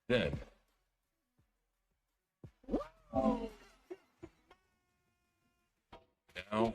Good. No.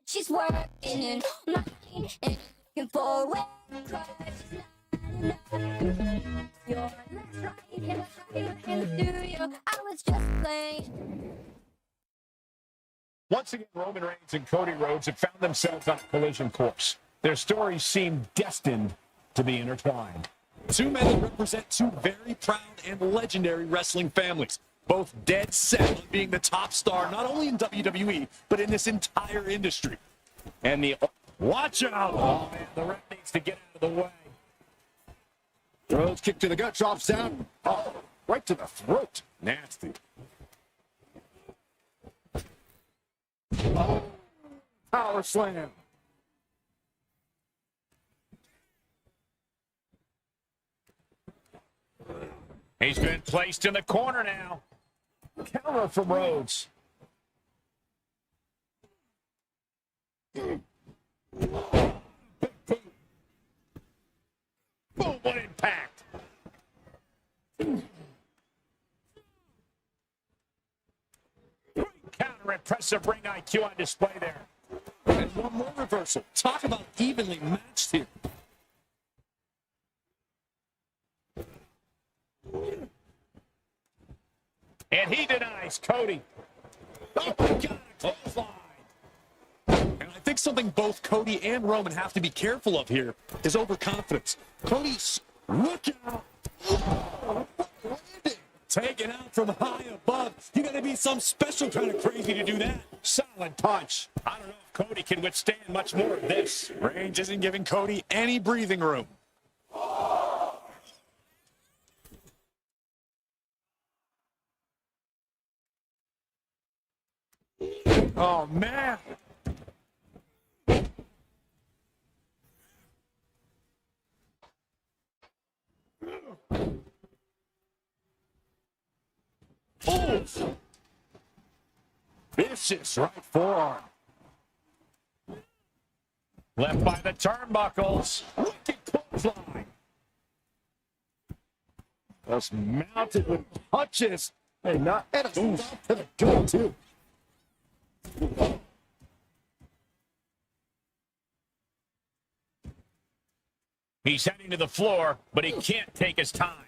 She's working and looking forward. You're right, I was just playing. Once again, Roman Reigns and Cody Rhodes have found themselves on a collision course. Their stories seem destined to be intertwined. Two men that represent two very proud and legendary wrestling families, both dead set on being the top star, not only in WWE, but in this entire industry. And watch out! Oh, man, the ref needs to get out of the way. Rhodes kick to the gut, drops down. Oh, right to the throat. Nasty. Oh, power slam. He's been placed in the corner now. Counter from Rhodes. Boom, what impact. Great counter, impressive ring IQ on display there. And one more reversal. Talk about evenly matched here. And he denies Cody. Oh, my God, clothesline. And I think something both Cody and Roman have to be careful of here is overconfidence. Cody's, look out. Oh, landing. Taken out from high above. You got to be some special kind of crazy to do that. Solid punch. I don't know if Cody can withstand much more of this. Reigns isn't giving Cody any breathing room. Oh, man. Oh! Vicious right forearm. Left by the turnbuckles. Wicked clothesline. Just mounted with punches. Hey, not at a stop to the gut, too. He's heading to the floor, but he can't take his time.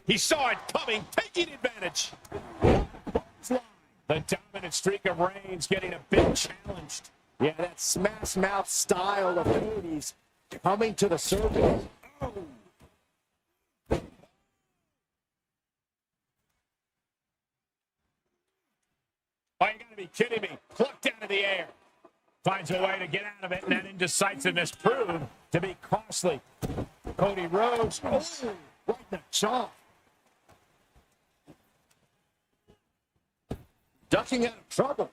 He saw it coming, taking advantage. The dominant streak of Reigns getting a bit challenged. Yeah, that smash mouth style of Cody's coming to the surface. Oh. Oh, you gotta be kidding me. Plucked out of the air. Finds a way to get out of it, and that indecisiveness proved to be costly. Cody Rhodes, oh, right in the jaw. Ducking out of trouble.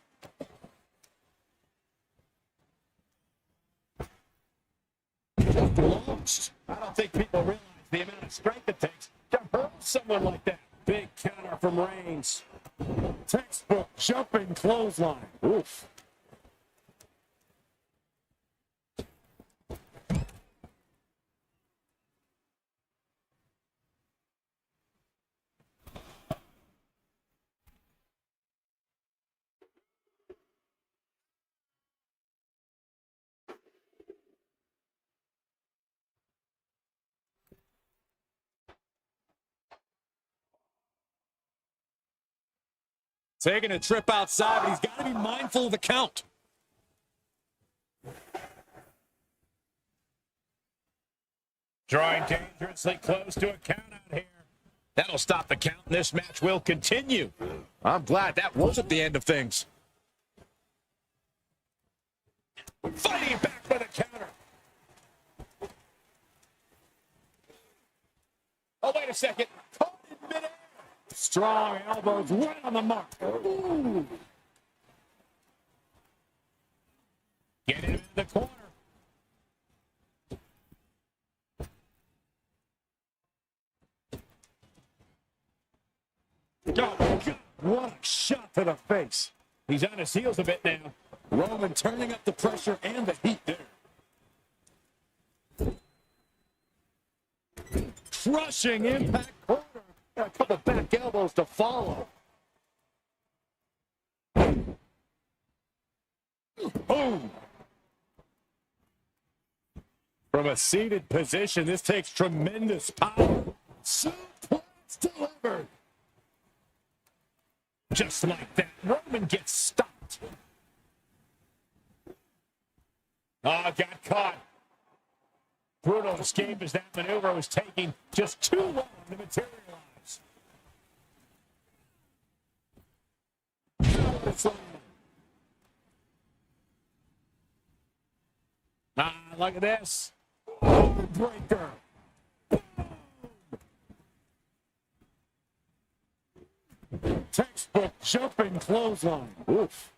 just launched. I don't think people realize the amount of strength it takes to hurt someone like that. Big counter from Reigns. Textbook jumping clothesline. Oof. Taking a trip outside, but he's got to be mindful of the count. Drawing dangerously close to a count out here. That'll stop the count, and this match will continue. I'm glad that wasn't the end of things. Fighting back with a counter. Oh, wait a second. Caught in midair. Strong elbows right on the mark. Ooh. Get into the corner. Oh, God. What a shot to the face. He's on his heels a bit now. Roman turning up the pressure and the heat there. Crushing impact corner. A couple back elbows to follow. Boom. From a seated position, this takes tremendous power. Suplex delivered. Just like that, Roman gets stopped. Oh, got caught. Brutal escape as that maneuver was taking just too long to materialize. Look at this. Breaker. Textbook jumping clothesline. Oof.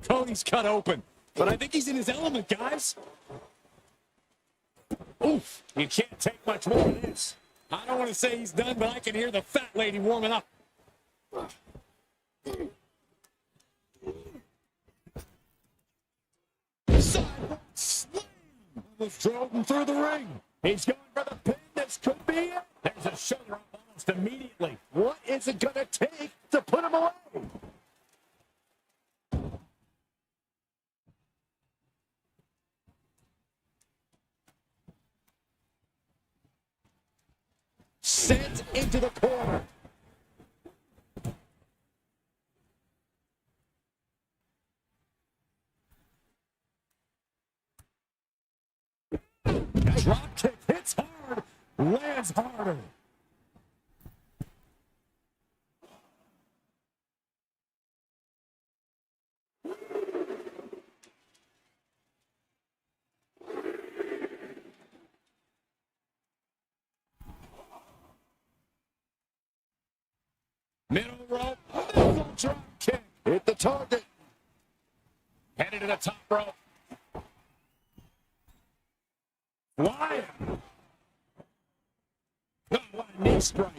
Cody's cut open, but I think he's in his element, guys. Oof. You can't take much more of this. I don't want to say he's done, but I can hear the fat lady warming up. Sidewalk slam. Almost drove him through the ring. He's going for the pin. This could be it. There's a shoulder up almost immediately. What is it going to take to put him away? Sent into the corner. Drop kick hits hard, lands harder. Middle rope, middle drop kick. Hit the target. Headed to the top rope. Flying. Oh, what a knee strike.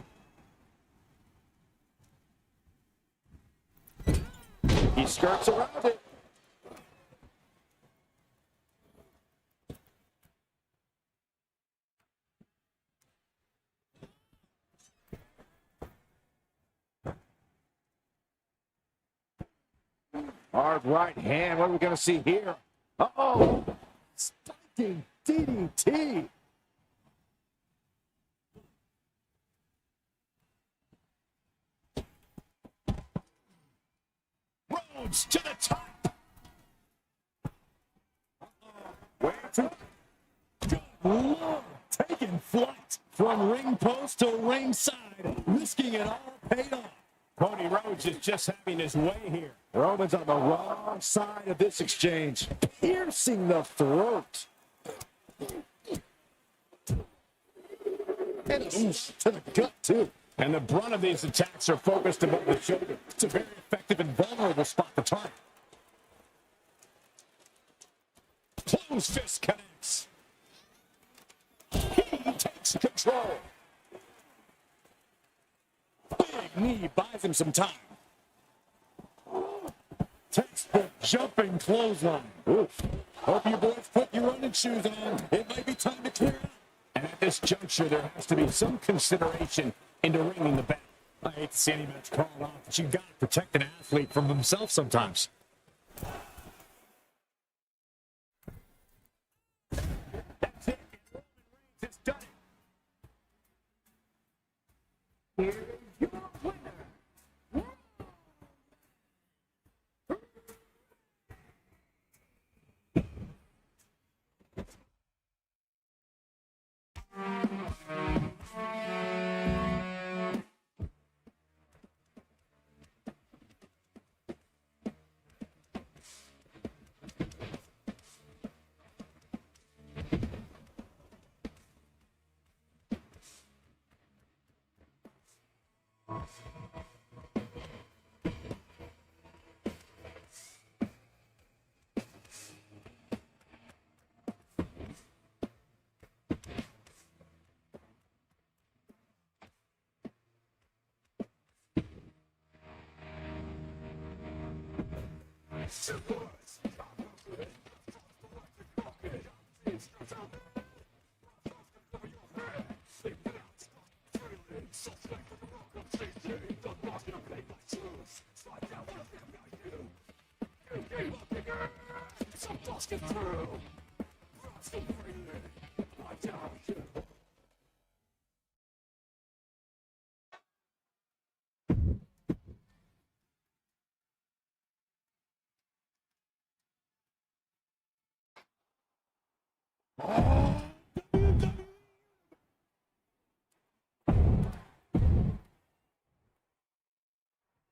He skirts around it. Hard right hand. What are we going to see here? Uh-oh. Spiking DDT. Rhodes to the top. Wait for it. Good Lord. Taking flight from ring post to ringside. Risking it all paid off. Cody Rhodes is just having his way here. Roman's on the wrong side of this exchange. Piercing the throat. And oof, to the gut, too. And the brunt of these attacks are focused above the shoulder. It's a very effective and vulnerable spot to target. Close fist connects. He takes control. Big knee buys him some time. Textbook jumping clothesline. Oof. Hope you boys put your running shoes on. It might be time to clear out. And at this juncture, there has to be some consideration into ringing the bell. I hate to see any match called off, but you got to protect an athlete from himself sometimes. That's it. Roman Reigns has done it. Here's your winner.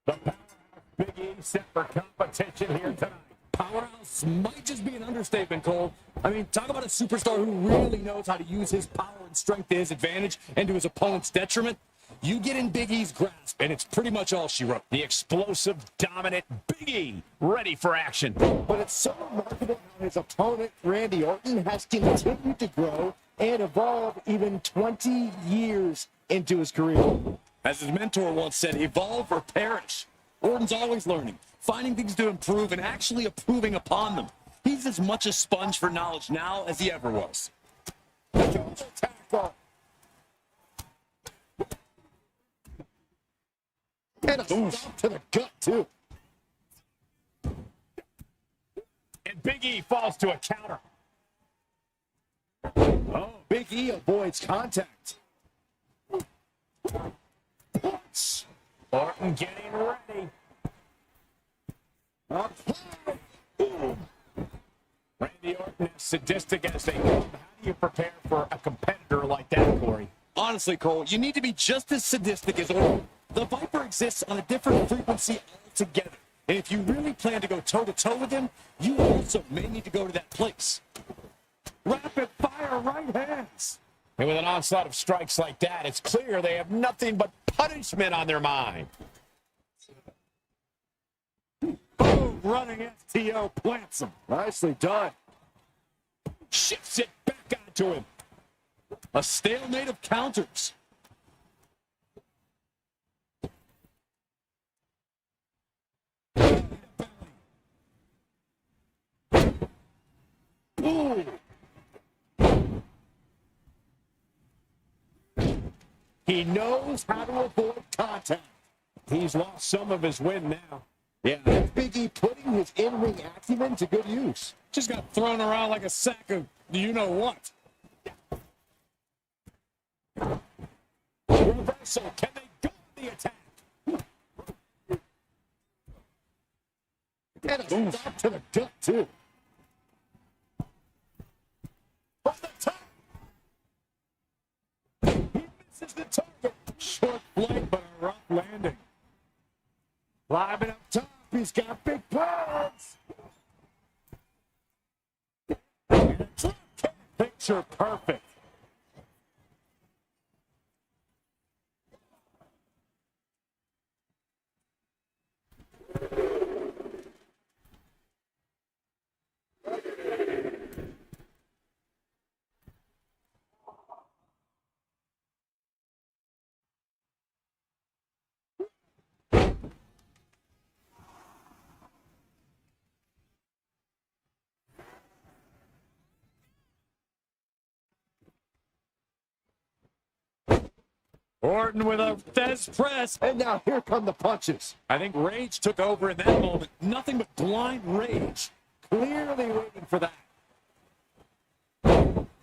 The powerhouse Big E set for competition here tonight. Powerhouse might just be an understatement, Cole. I mean, talk about a superstar who really knows how to use his power and strength to his advantage and to his opponent's detriment. You get in Big E's grasp, and it's pretty much all she wrote. The explosive, dominant Big E, ready for action. But it's so remarkable how his opponent, Randy Orton, has continued to grow and evolve even 20 years into his career. As his mentor once said, evolve or perish. Orton's always learning, finding things to improve, and actually improving upon them. He's as much a sponge for knowledge now as he ever was. Tackle. And a stop to the gut, too. And Big E falls to a counter. Oh, Big E avoids contact. Orton getting ready. Randy Orton, as sadistic as they come, how do you prepare for a competitor like that, Corey? Honestly, Cole, you need to be just as sadistic as Orton. The Viper exists on a different frequency altogether. And if you really plan to go toe-to-toe with him, you also may need to go to that place. Rapid fire right hands. And with an onslaught of strikes like that, it's clear they have nothing but punishment on their mind. Boom, running FTO plants him. Nicely done. Shifts it back onto him. A stalemate of counters. Ooh. He knows how to avoid contact. He's lost some of his wind now. Yeah, that's Big E putting his in-ring acumen to good use. Just got thrown around like a sack of you-know-what. Reversal. Can they go with the attack? And a stop to the gut, too. From the top. He misses the target. Short flight, but a rough landing. Climbing up top, he's got big plans. Picture perfect. Orton with a Fez press. And now here come the punches. I think rage took over in that moment. Nothing but blind rage. Clearly waiting for that.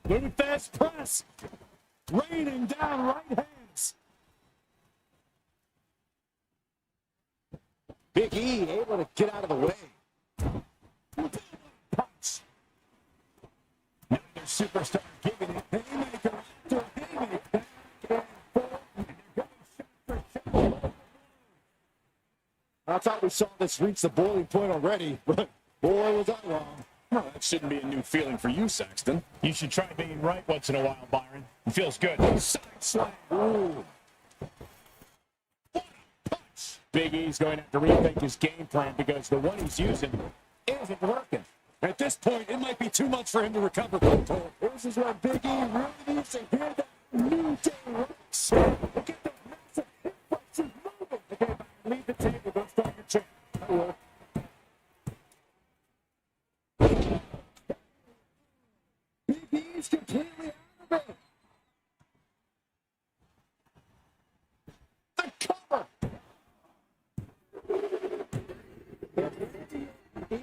Blue Fez press. Raining down right hands. Big E able to get out of the way. Punch. Now the superstar giving it. Haymaker after haymaker. Back and forth. And they're going shot for shot. I thought we saw this reach the boiling point already, but boy, was I wrong. Well, that shouldn't be a new feeling for you, Saxton. You should try being right once in a while, Byron. It feels good. Side slam. Ooh. Punch. Big E's going to have to rethink his game plan because the one he's using isn't working. At this point, it might be too much for him to recover from. This is where Big E really needs to hear that new day works. Get those massive hip fights moving. Okay, leave the table. Go start your chant. That will. Big E's completely out of it. The cover.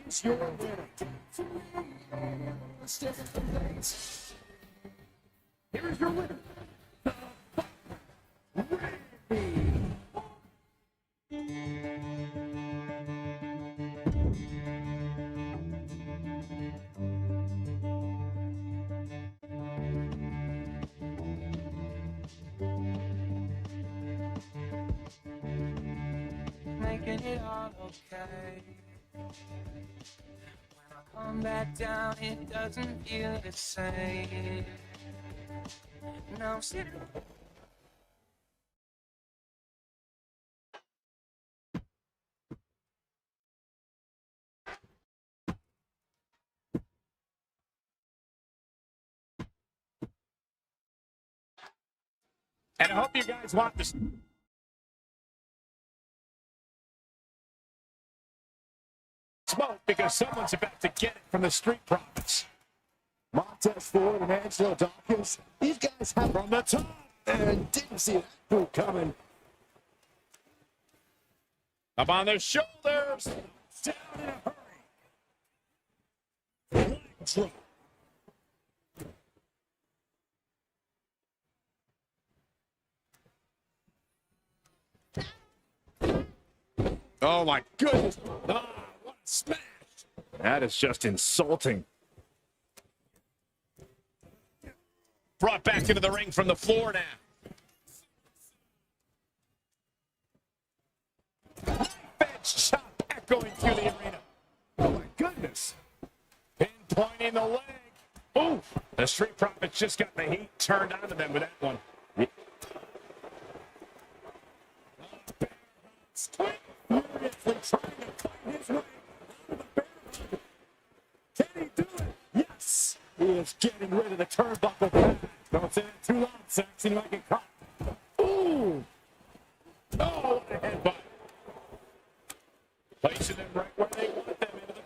Is your winner. Here's your winner. Making it all okay. When I come back down, it doesn't feel the same. Now I'm sitting. And I hope you guys want this. Smoke because someone's about to get it from the Street Profits. Montez Ford and Angelo Dawkins, these guys have From the top. and didn't see that move coming. Up on their shoulders. Down in a hurry. Leg drop. Oh, my goodness. Ah, what a smash. That is just insulting. Brought back into the ring from the floor now. Bench chop echoing through the arena. Oh my goodness. Pinpointing the leg. Ooh. The Street Profits just got the heat turned onto them with that one. Furiously trying to fight his way out of the barricade. Can he do it? Yes. He is getting rid of the turnbuckle pad. Don't say that too loud, Saxon. You might get caught. Ooh. Oh, what a headbutt. Placing them right where they want them, into the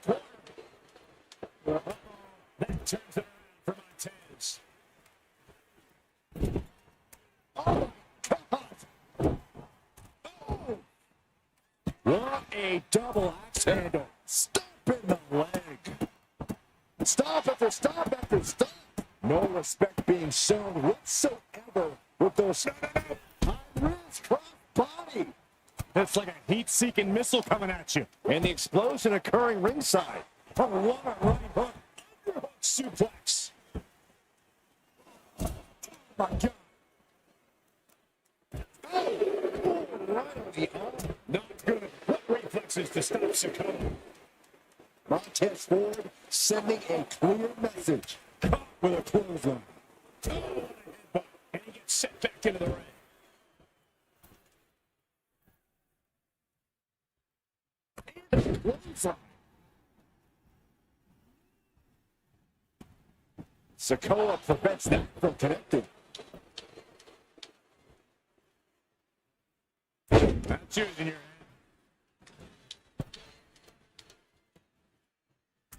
corner. That turns it around for Montez. Oh, my God. Oh. What a double axe handle. Stop in the leg. Stop after stop after stop. No respect being shown whatsoever with those high-risk cross body. That's like a heat-seeking missile coming at you. And the explosion occurring ringside. Oh, what a right hook. Underhook suplex. Oh, my God. Oh, right on the arm. Not good. What reflexes to stop Sakota. Montez Ford sending a clear message. Caught with a clothesline. Oh, what a headbutt. And he gets set back into the ring. And a clothesline. Sokola prevents that from connecting. That's yours in your hand.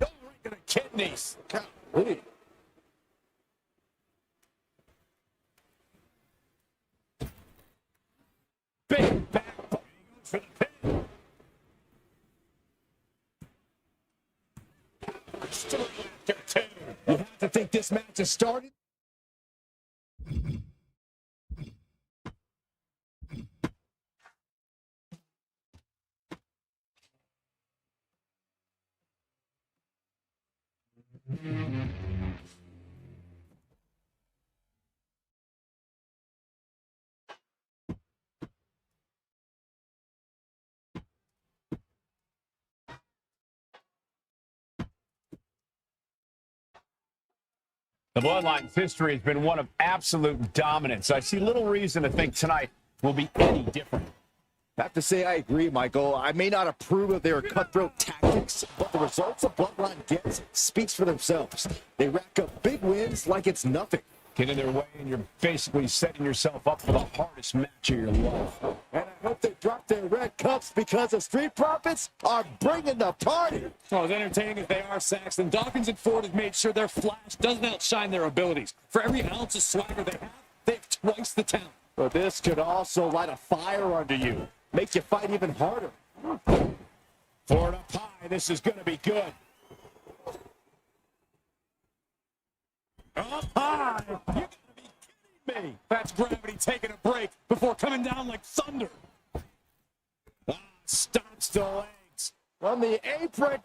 Oh, right to the kidneys. Golly. After two. You have to think this match has started. The Bloodline's history has been one of absolute dominance. I see little reason to think tonight will be any different. I have to say I agree, Michael. I may not approve of their cutthroat tactics, but the results the Bloodline gets speaks for themselves. They rack up big wins like it's nothing. Get in their way, and you're basically setting yourself up for the hardest match of your life. And I hope they drop their red cups because the Street Profits are bringing the party. Well, as entertaining as they are, Saxton, Dawkins and Ford have made sure their flash doesn't outshine their abilities. For every ounce of swagger they have twice the talent. But this could also light a fire under you, make you fight even harder. Ford up high. This is going to be good. Up high. You got to be kidding me. That's gravity taking a break before coming down like thunder. Stops the legs. On the apron.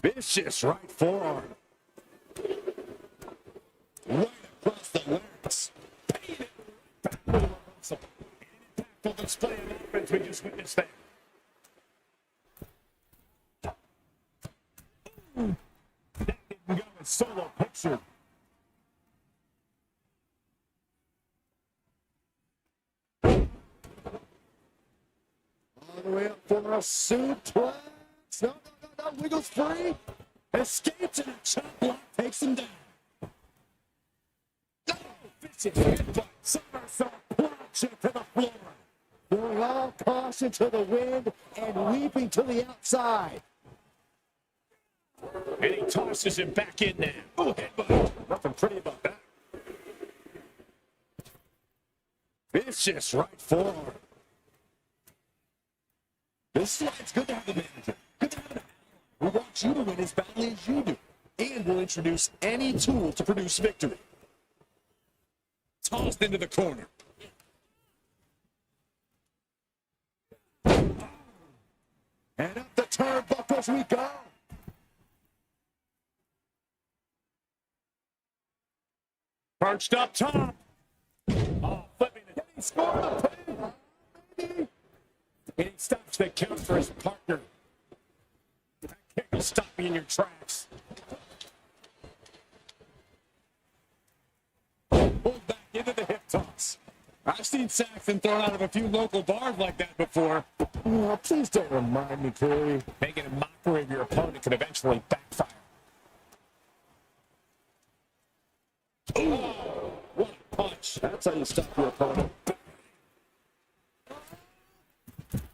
Vicious right forearm. Right across the legs. Paying it back with a reversal. An impactful display of offense we just witnessed there. That didn't go as Solo pictured. All the way up for a suplex. No. Wiggles free. Escapes and a chop block takes him down. Oh, vicious headbutt. Somersault plunge to the floor. Throwing all caution to the wind and leaping to the outside. And he tosses him back in there. Oh, headbutt. Nothing pretty about that. Vicious right forearm. This is why it's good to have a manager. Good to have an ally who wants you to win as badly as you do. And will introduce any tool to produce victory. Tossed into the corner. And up the turnbuckles we go. Perched up top. Oh, flipping it. He scored the pin. And he stops the count for his partner. That kick will stop you in your tracks. Pulled back into the hip toss. I've seen Saxton thrown out of a few local bars like that before. Oh, please don't remind me, Corey. Making a mockery of your opponent could eventually backfire. Oh, what a punch. That's how you stop your opponent.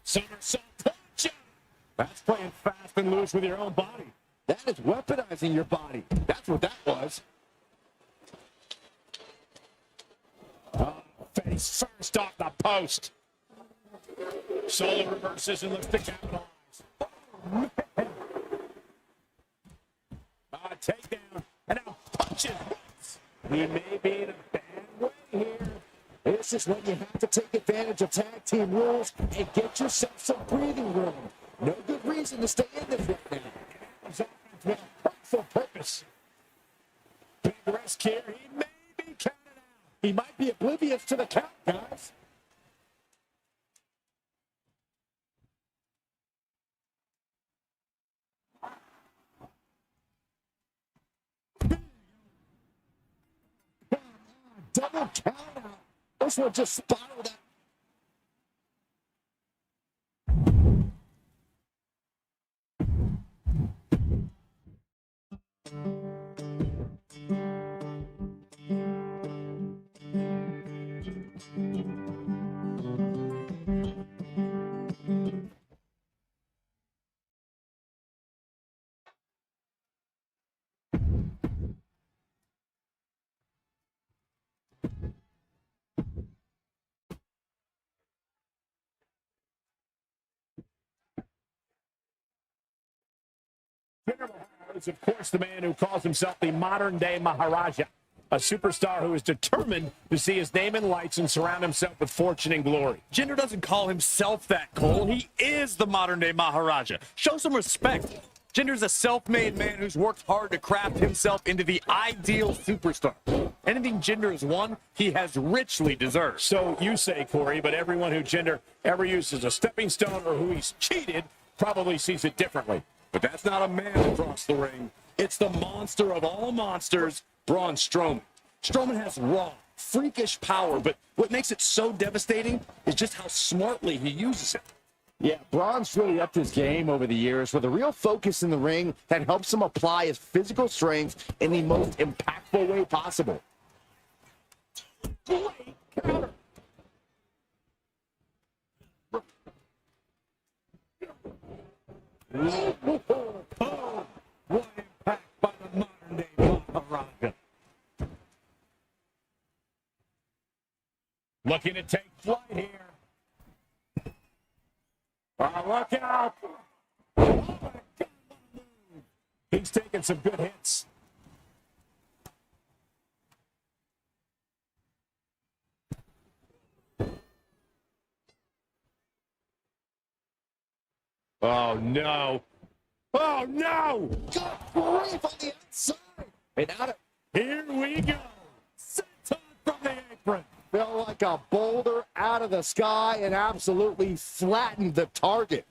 Somersault punch. That's playing fast and loose with your own body. That is weaponizing your body. That's what that was. Oh, face first off the post. Solo reverses and looks to capitalize. Oh, man. Takedown. And now punches once. He may be in a bad way here. This is when you have to take advantage of tag team rules and get yourself some breathing room. No good reason to stay in this right now. His offense with a hurtful purpose. Big risk here. He may be counted out. He might be oblivious to the count, guys. Double count out. This one just spiraled out. is, of course, the man who calls himself the modern-day Maharaja, a superstar who is determined to see his name in lights and surround himself with fortune and glory. Jinder doesn't call himself that, Cole. He is the modern-day Maharaja. Show some respect. Jinder's a self-made man who's worked hard to craft himself into the ideal superstar. Anything Jinder has won, he has richly deserved. So you say, Corey, but everyone who Jinder ever used as a stepping stone or who he's cheated probably sees it differently. But that's not a man across the ring. It's the monster of all monsters, Braun Strowman. Strowman has raw, freakish power, but what makes it so devastating is just how smartly he uses it. Yeah, Braun's really upped his game over the years with a real focus in the ring that helps him apply his physical strength in the most impactful way possible. Great counter. Oh, what impact by the modern-day Maharaja. Looking to take flight here. Oh, look out. Oh, my God, what a move. He's taking some good hits. Oh, no. Oh, no. Good grief on the outside. And out of Here we go. Senton from the apron. fell like a boulder out of the sky and absolutely flattened the target.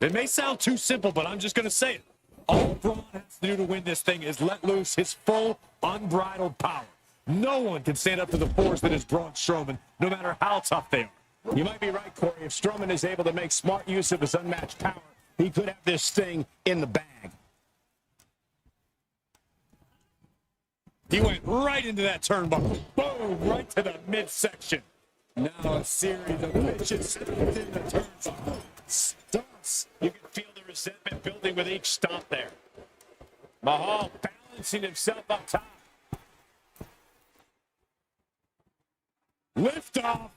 It may sound too simple, but I'm just going to say it. All Braun has to do to win this thing is let loose his full, unbridled power. No one can stand up to the force that is Braun Strowman, no matter how tough they are. You might be right, Corey. If Strowman is able to make smart use of his unmatched power, he could have this thing in the bag. He went right into that turnbuckle. Boom, right to the midsection. Now a series of vicious stomps in the turnbuckle. Stunts. You can feel the resentment building with each stomp there. Mahal balancing himself up top. Lift off.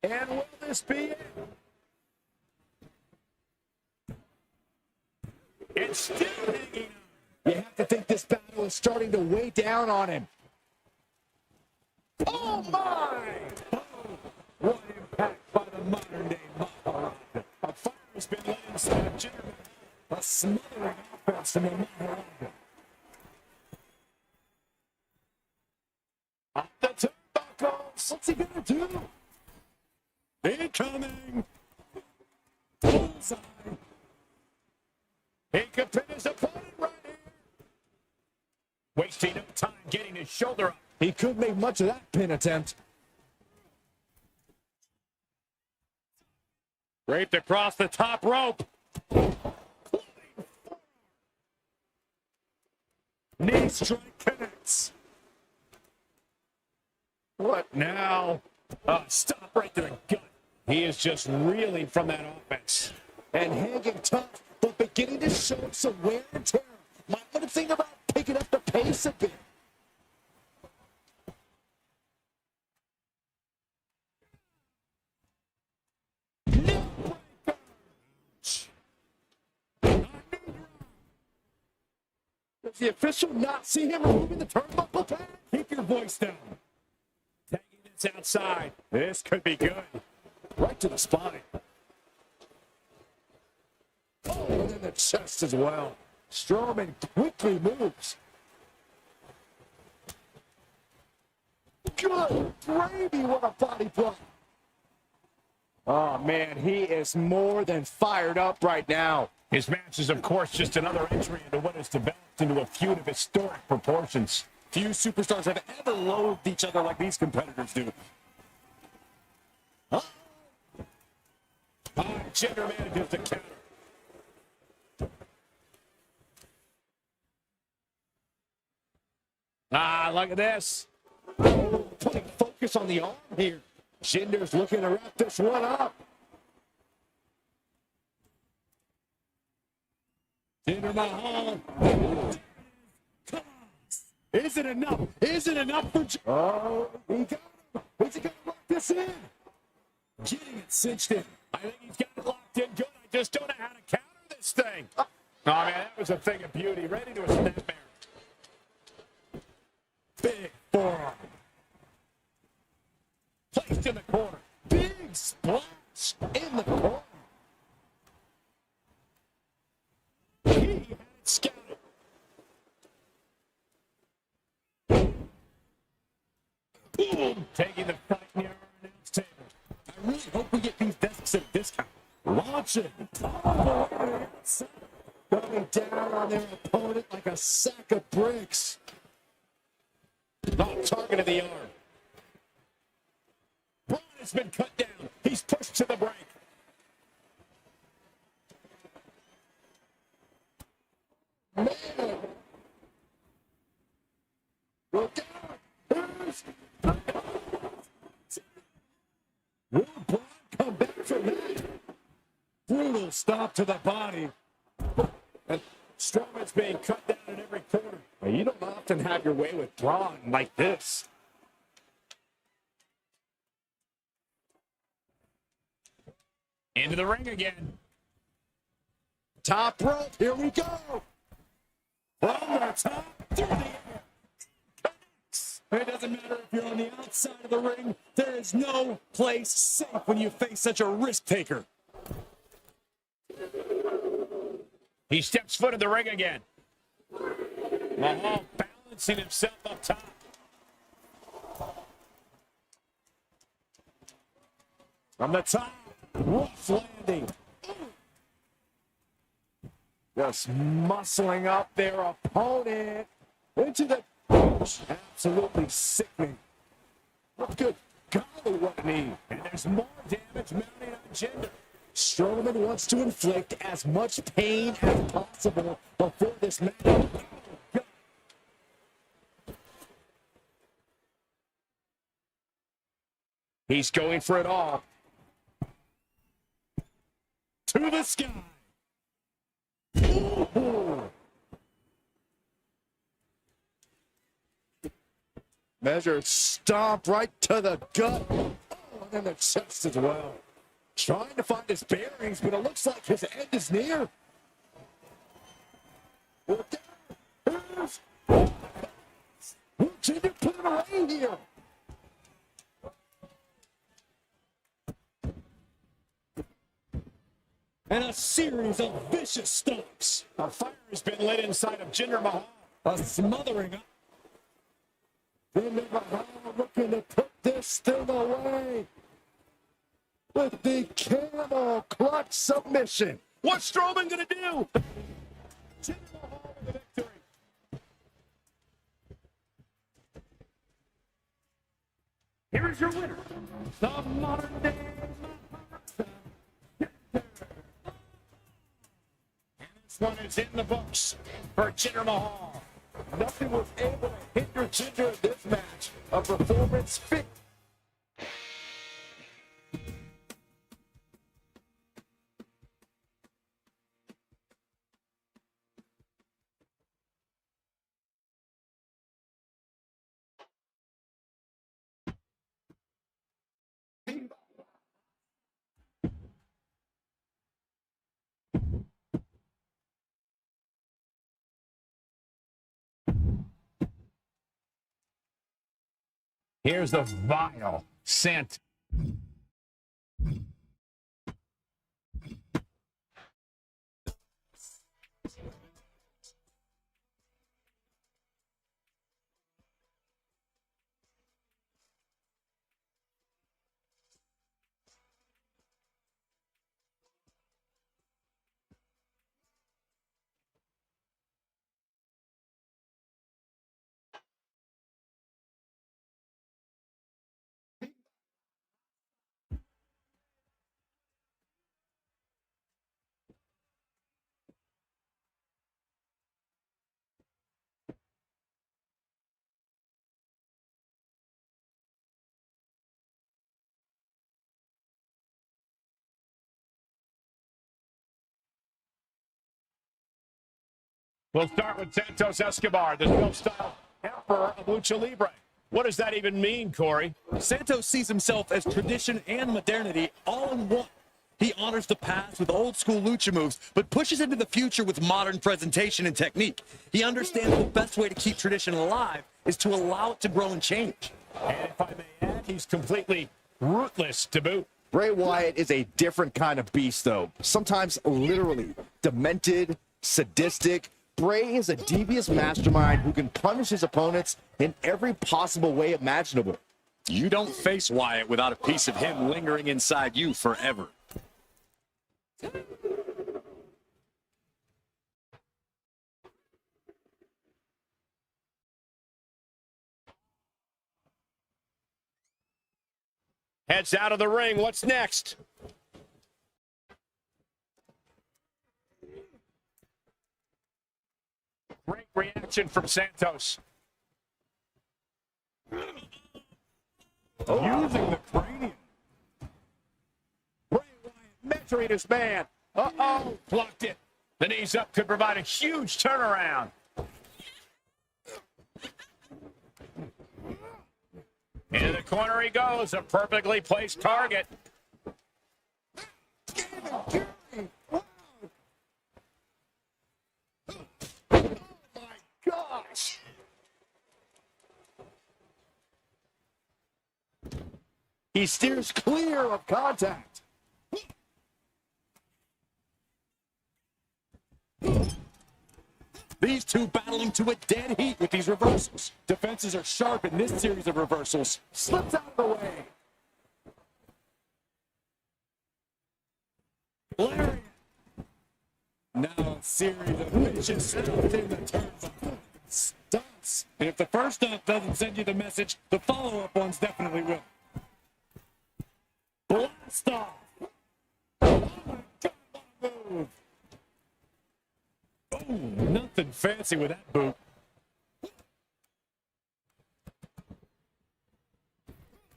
And will this be it? It's still hanging on. You have to think this battle is starting to weigh down on him. Oh my! Oh, what impact by the modern day Maharaja. A fire has been lit inside of Jinder. A smothering offense from the Maharaja. Up the turnbuckles. What's he gonna do? Incoming. Bullseye. He could pin his opponent right here. Wasting no time getting his shoulder up. He could make much of that pin attempt. Raped across the top rope. Knee strike connects. What now? Stop right to the gut. He is just reeling from that offense. And hanging tough, but beginning to show some wear and tear. Might want to think about picking up the pace a bit. Does the official not see him removing the turnbuckle pad? Keep your voice down. Tagging this outside. This could be good. Right to the spine. Oh, and then the chest as well. Strowman quickly moves. Good gravy, what a body blow. Oh, man, he is more than fired up right now. His match is, of course, just another entry into what has developed into a feud of historic proportions. Few superstars have ever loathed each other like these competitors do. Jinder manages to counter. Look at this. Oh, putting focus on the arm here. Jinder's looking to wrap this one up. Jinder Mahal. Come on. Is it enough? Is it enough for... Oh, he got him. Is he going to lock this in? Getting it cinched in. I think he's got it locked in good. I just don't know how to counter this thing. Oh, man, that was a thing of beauty. Ready to a snapmare. Big forearm. Placed in the corner. Big splash in the corner. He had it scouted. Boom! Taking the fight near our announce table. I really hope we get these desks at a discount. Launching. Coming down on their opponent like a sack of bricks. Not target of the arm. Braun has been cut down. He's pushed to the break. Man. Look out. Will Braun come back from that? Brutal stop to the body. And Strowman's being cut down in every corner. You don't often have your way with Braun like this. Into the ring again. Top rope, here we go. From the top through the air. Connects. It doesn't matter if you're on the outside of the ring. There is no place safe when you face such a risk taker. He steps foot in the ring again. Mahal balancing himself up top. From the top, rough landing. Just muscling up their opponent into the... Absolutely sickening. Good golly, what a knee. And there's more damage mounting on Jinder. Strowman wants to inflict as much pain as possible before this match. He's going for it all. To the sky. Ooh. Measured stomp right to the gut. Oh, and then the chest as well. Trying to find his bearings, but it looks like his end is near. Jinder put him away here. And a series of vicious stomps. A fire has been lit inside of Jinder Mahal. A smothering up. Jinder Mahal looking to put this thing away with the camel clutch submission. What's Strowman gonna do? Jinder Mahal with the victory. Here is your winner, the modern day and this one is in the books for Jinder Mahal. Nothing was able to hinder Jinder in this match. A performance fit. Here's the vile scent. We'll start with Santos Escobar, the self-styled emperor of Lucha Libre. What does that even mean, Corey? Santos sees himself as tradition and modernity all in one. He honors the past with old-school lucha moves, but pushes into the future with modern presentation and technique. He understands the best way to keep tradition alive is to allow it to grow and change. And if I may add, he's completely ruthless to boot. Bray Wyatt is a different kind of beast, though. Sometimes literally demented, sadistic. Bray is a devious mastermind who can punish his opponents in every possible way imaginable. You don't face Wyatt without a piece of him lingering inside you forever. Heads out of the ring. What's next? Great reaction from Santos. Using the cranium. Bray Wyatt measuring his man. Uh-oh, blocked it. The knees up could provide a huge turnaround. Into the corner he goes, a perfectly placed target. Gosh! He steers clear of contact. These two battling to a dead heat with these reversals. Defenses are sharp in this series of reversals. Slips out of the way. Lariat. Now a series of vicious something that turns on stunts. And if the first stunt doesn't send you the message, the follow-up ones definitely will. Blast off. Oh my God, what a move. Oh, nothing fancy with that boot.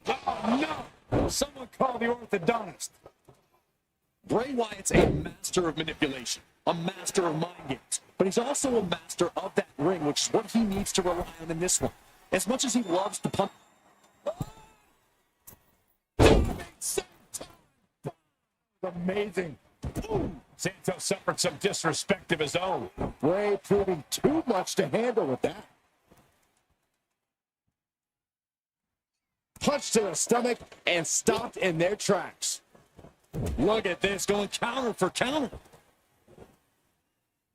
Oh, no! Someone call the orthodontist. Bray Wyatt's a master of manipulation, a master of mind games, but he's also a master of that ring, which is what he needs to rely on in this one. As much as he loves to pump. Amazing. Santos suffered some disrespect of his own. Bray proving too much to handle with that. Punch to the stomach and stopped in their tracks. Look at this, going counter for counter.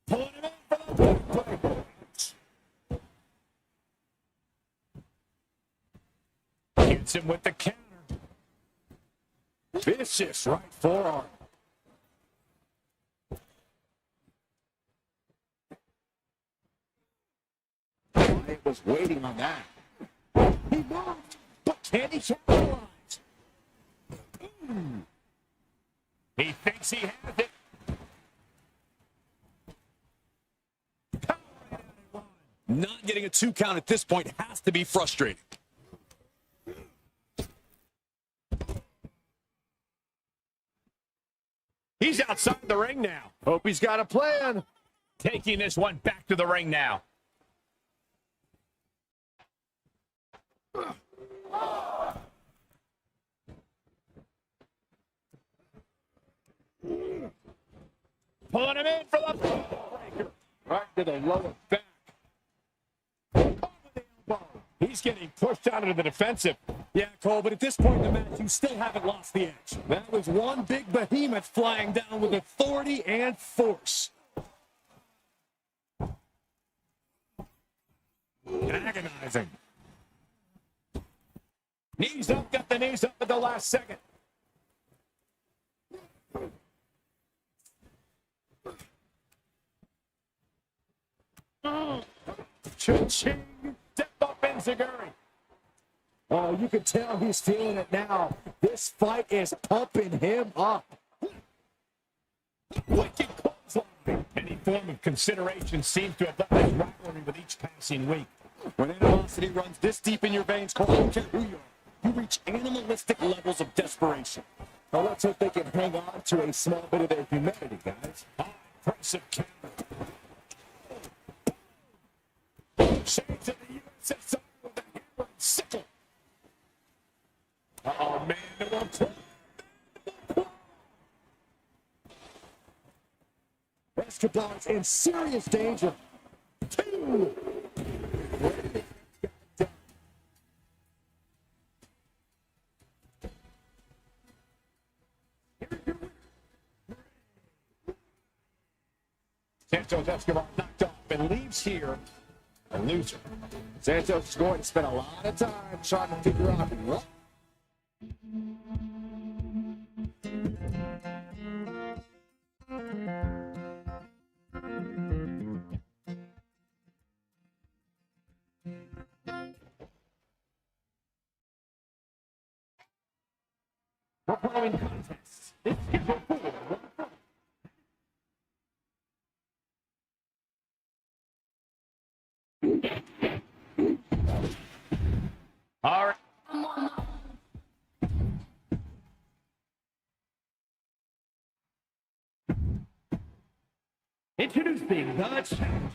Pulling him in for the backbreaker. Hits him with the counter. Vicious right forearm. Wyatt was waiting on that. He moved, but can he capitalize? He thinks he has it. Not getting a 2 count at this point has to be frustrating. He's outside the ring now. Hope he's got a plan. Taking this one back to the ring now. Pulling him in for the breaker. Right to the lower back. Over the elbow. He's getting pushed out into the defensive. Yeah, Cole, but at this point in the match, you still haven't lost the edge. That was one big behemoth flying down with authority and force. Agonizing. Knees up, got the knees up at the last second. Cha-ching! Step up Enziguri. Oh, you can tell he's feeling it now. This fight is pumping him up. Wicked clothesline. Any form of consideration seems to have left his rivalry with each passing week. When animosity runs this deep in your veins, Cole, I don't care who you are, you reach animalistic levels of desperation. Now let's hope they can hang on to a small bit of their humanity, guys. Impressive counter. Change to the USSR with a hammer and sickle. Uh-oh, man. It won't quit. Escobar's in serious danger. 2. Santos Escobar knocked off and leaves here a loser. Santos is going to spend a lot of time trying to figure out what. We're following contests. It's scheduled for all right. Introducing the challenge.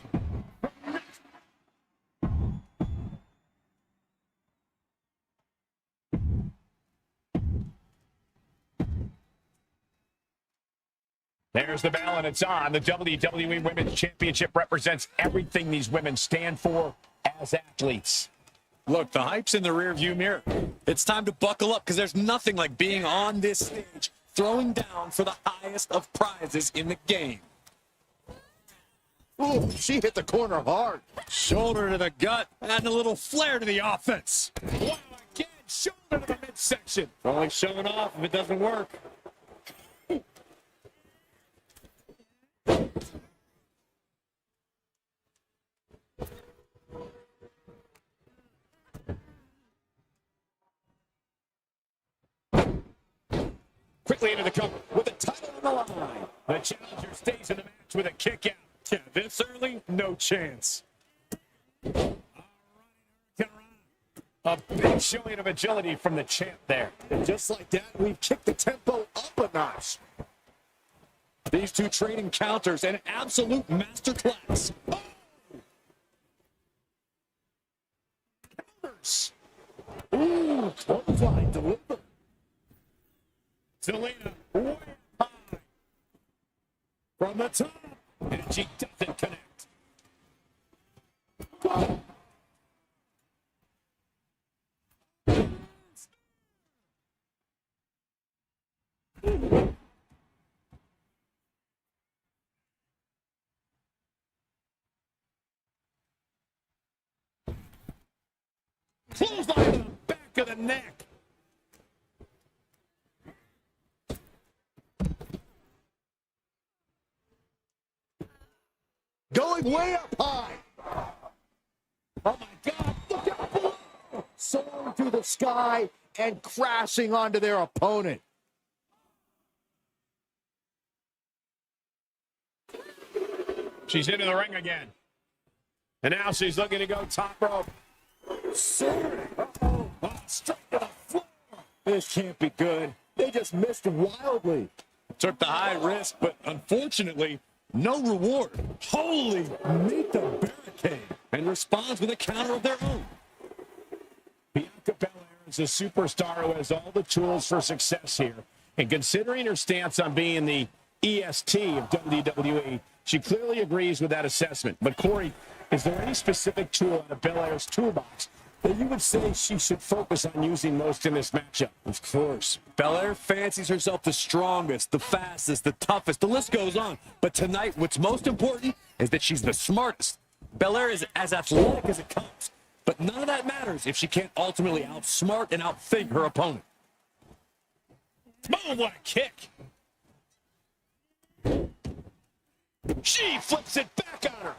There's the bell and it's on. The WWE Women's Championship represents everything these women stand for as athletes. Look, the hype's in the rearview mirror. It's time to buckle up because there's nothing like being on this stage, throwing down for the highest of prizes in the game. Ooh, she hit the corner hard. Shoulder to the gut, adding a little flair to the offense. Wow, again, shoulder to the midsection. Only showing off if it doesn't work. Quickly into the cover with the title on the line. The challenger stays in the match with a kick out. Yeah, this early, no chance. A big showing of agility from the champ there. And just like that, we've kicked the tempo up a notch. These two trading counters, an absolute masterclass. Oh! Counters. Ooh, clothesline delivered. Zelina way high. From the top. And she doesn't connect. Oh. Clothesline to the back of the neck. Going way up high. Oh my God, look out below. Soaring through the sky and crashing onto their opponent. She's into the ring again. And now she's looking to go top rope. Soaring. Oh, straight to the floor. This can't be good. They just missed wildly. Took the high risk, but unfortunately, no reward. Holy, Meet the barricade. And responds with a counter of their own. Bianca Belair is a superstar who has all the tools for success here. And considering her stance on being the EST of WWE, she clearly agrees with that assessment. But Corey, is there any specific tool out of Belair's toolbox that you would say she should focus on using most in this matchup? Of course. Belair fancies herself the strongest, the fastest, the toughest. The list goes on. But tonight, what's most important is that she's the smartest. Belair is as athletic as it comes. But none of that matters if she can't ultimately outsmart and outthink her opponent. Boom, what a kick. She flips it back on her.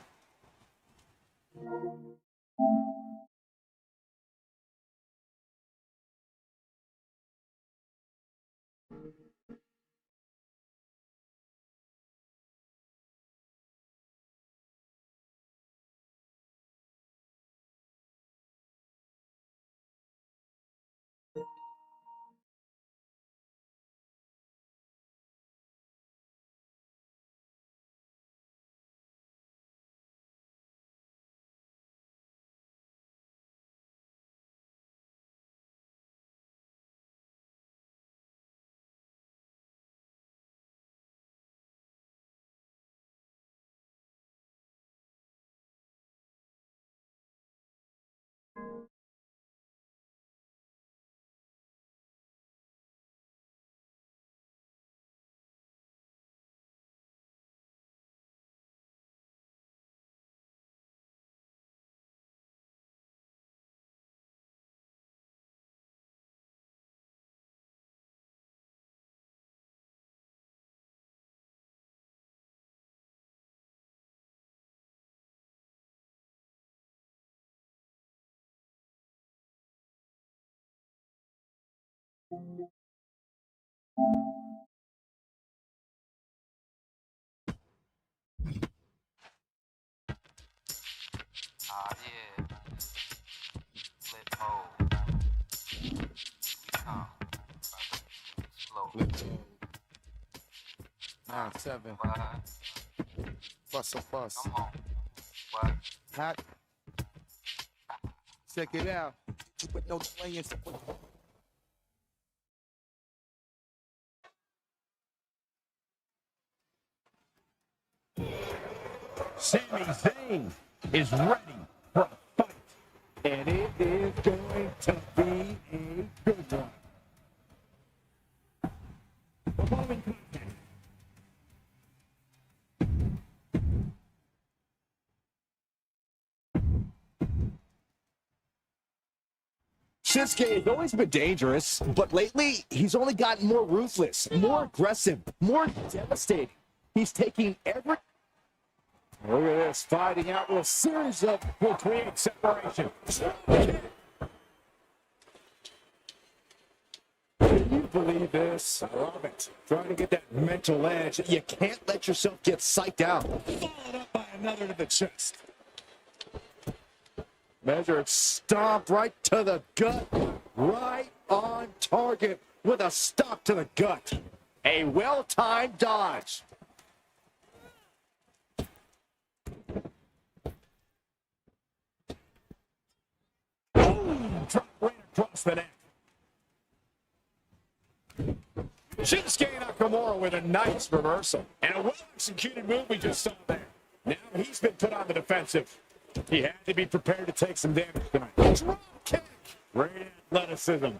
Ah, yeah. Flip mode. We come. Slow. Flip mode. 9-7. What? Fuss or fuss. Come on. What? Hot. Check it out. With no delay and support. Sami Zayn is ready for a fight, and it is going to be a good one. The following contest Shinsuke has always been dangerous, but lately he's only gotten more ruthless, more aggressive, more devastating. He's taking every... Look at this, fighting out with a series of will create separation. Can you believe this? I love it. Trying to get that mental edge. You can't let yourself get psyched out. Followed up by another to the chest. Measured stomp right to the gut, right on target with a stomp to the gut. A well-timed dodge. Boom! Drop right across the neck. Shinsuke Nakamura with a nice reversal. And a well-executed move we just saw there. Now he's been put on the defensive. He had to be prepared to take some damage tonight. Drop kick. Great athleticism.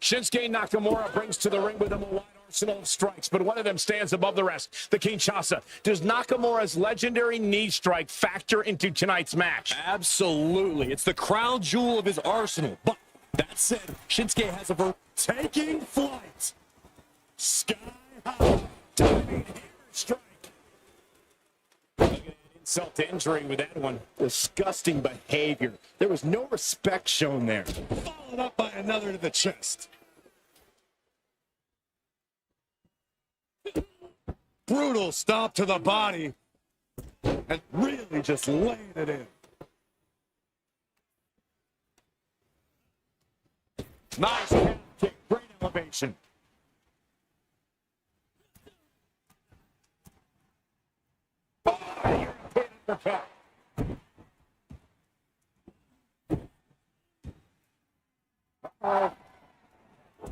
Shinsuke Nakamura brings to the ring with him a wide arsenal of strikes, but one of them stands above the rest, the Kinshasa. Does Nakamura's legendary knee strike factor into tonight's match? Absolutely. It's the crown jewel of his arsenal. But that said, Shinsuke has a Taking flight. Sky high. Diving hammer strike. Look at that insult to injury with that one. Disgusting behavior. There was no respect shown there. Followed up by another to the chest. brutal stomp to the body. And really just laying it in. Nice calf kick, great elevation. Oh, European uppercut.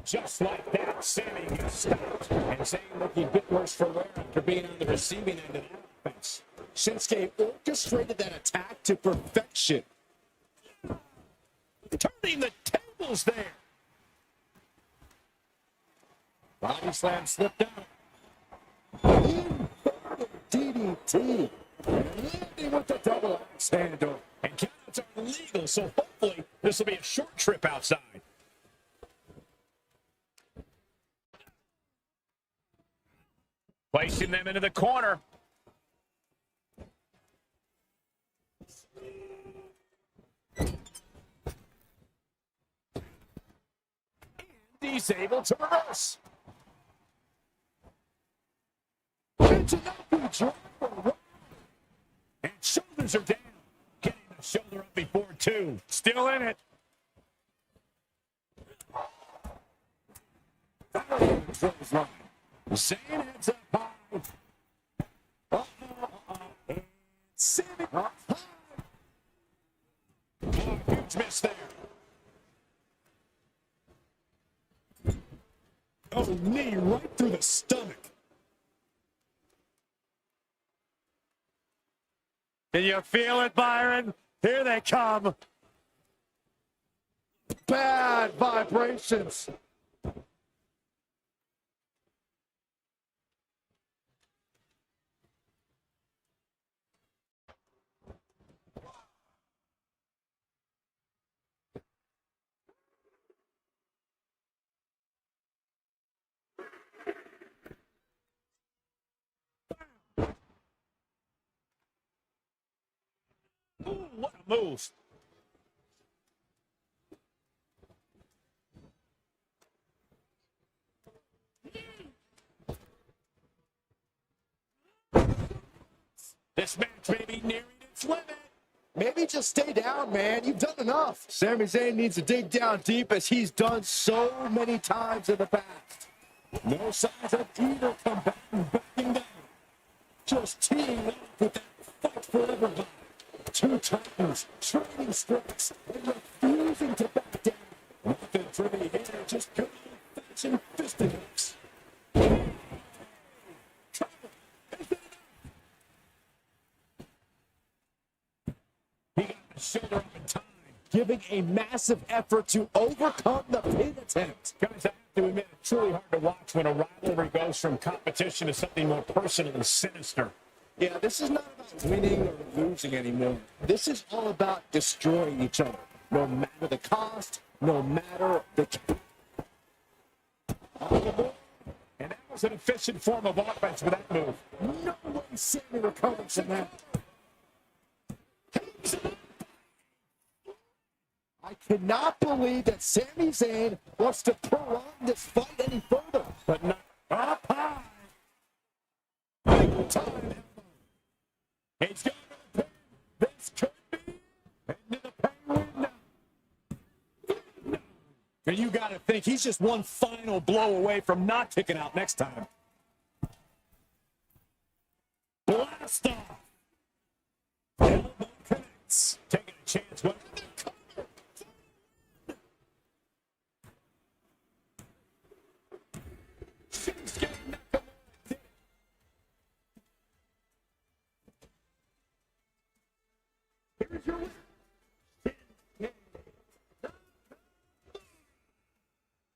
Just like that, Sammy gets stopped. And Zayn looking a bit worse for wear after being on the receiving end of that offense. Shinsuke orchestrated that attack to perfection. Turning the tables there. Body slam slipped out. DDT. Landing with the double axe handle. And countouts are illegal, so hopefully this will be a short trip outside. Placing them into the corner. And he's able to reverse. It's an up driver. And shoulders are down. Getting the shoulder up before two. Still in it. Clothesline. Zayn heads up high. And Sammy up high. Oh, huge miss there. Oh, knee right through the stomach. Can you feel it, Byron? Here they come. Bad vibrations. Ooh, what a move. This match may be nearing its limit. Maybe just stay down, man. You've done enough. Sami Zayn needs to dig down deep as he's done so many times in the past. No signs of either combatant backing down. Just teeing up with that fight forever vibe. Two titans, trading strikes, and refusing to back down. Nothing for me here, just good old-fashioned fisticuffs. He got the shoulder up in time. Giving a massive effort to overcome the pin attempt. Guys, I have to admit, it's truly hard to watch when a rivalry goes from competition to something more personal and sinister. Yeah, this is not about winning or losing anymore. This is all about destroying each other. No matter the cost, no matter the... And that was an efficient form of offense with that move. No way Sami recovers from that. I cannot believe that Sami Zayn wants to prolong this fight any further. But not up high. Time. He's got a pin. This could be into the penguin now. And you got to think he's just one final blow away from not kicking out next time. Blast off. Elbow connects. Taking a chance. What?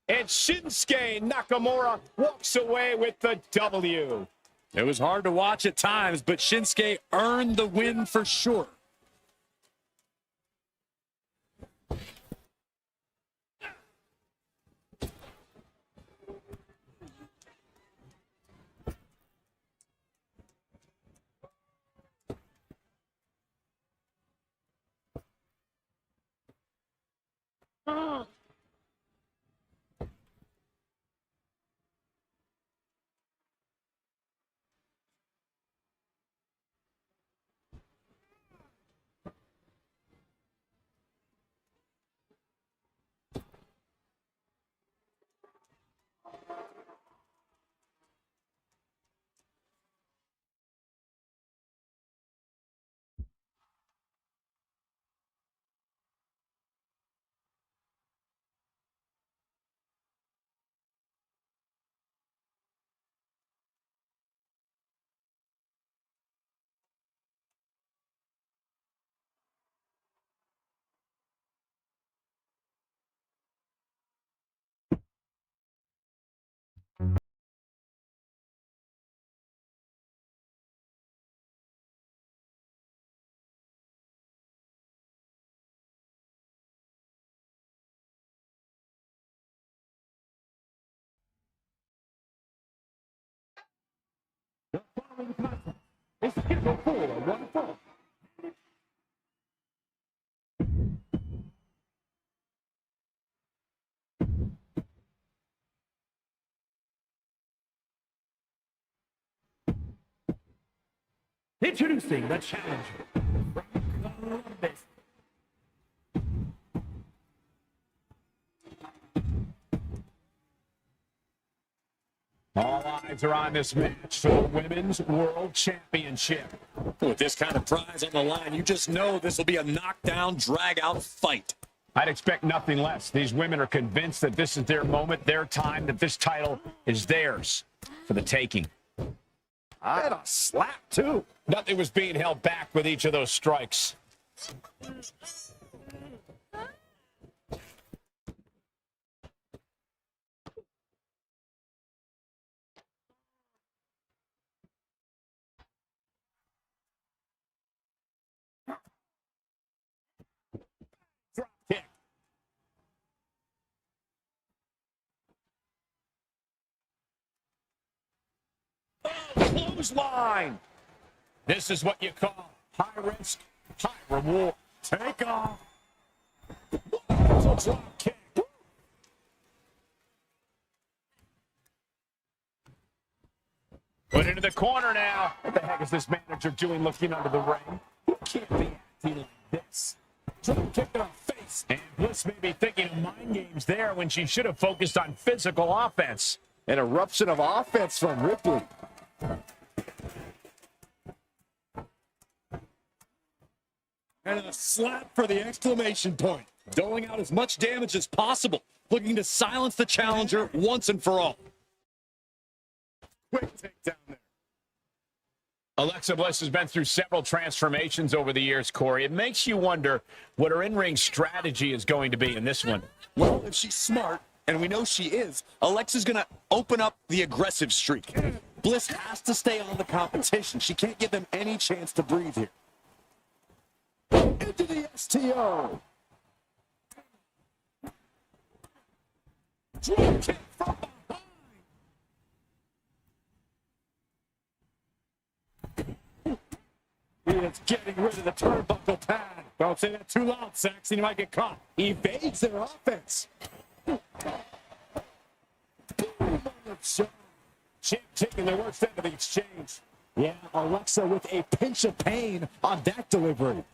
And Shinsuke Nakamura walks away with the W. It was hard to watch at times, but Shinsuke earned the win for sure. Introducing the challenger from Columbus. All eyes are on this match for the Women's World Championship. With this kind of prize on the line, you just know this will be a knockdown, drag-out fight. I'd expect nothing less. These women are convinced that this is their moment, their time, that this title is theirs for the taking. And a slap, too. Nothing was being held back with each of those strikes. Drop kick. Clothesline. This is what you call high risk, high reward. Take off. Drop kick. Put into the corner now. What the heck is this manager doing looking under the ring? He can't be acting like this. Drop kick in her face. And Bliss may be thinking of mind games there when she should have focused on physical offense. An eruption of offense from Ripley. And a slap for the exclamation point. Doling out as much damage as possible. Looking to silence the challenger once and for all. Quick takedown there. Alexa Bliss has been through several transformations over the years, Corey. It makes you wonder what her in-ring strategy is going to be in this one. Well, if she's smart, and we know she is, Alexa's going to open up the aggressive streak. Bliss has to stay on the competition. She can't give them any chance to breathe here. Into the STO. Drop kick from behind. He is getting rid of the turnbuckle pad. Don't say that too loud, Saxon. You might get caught. Evades their offense. Champ taking the worst end of the exchange. Yeah, Alexa with a pinch of pain on that delivery.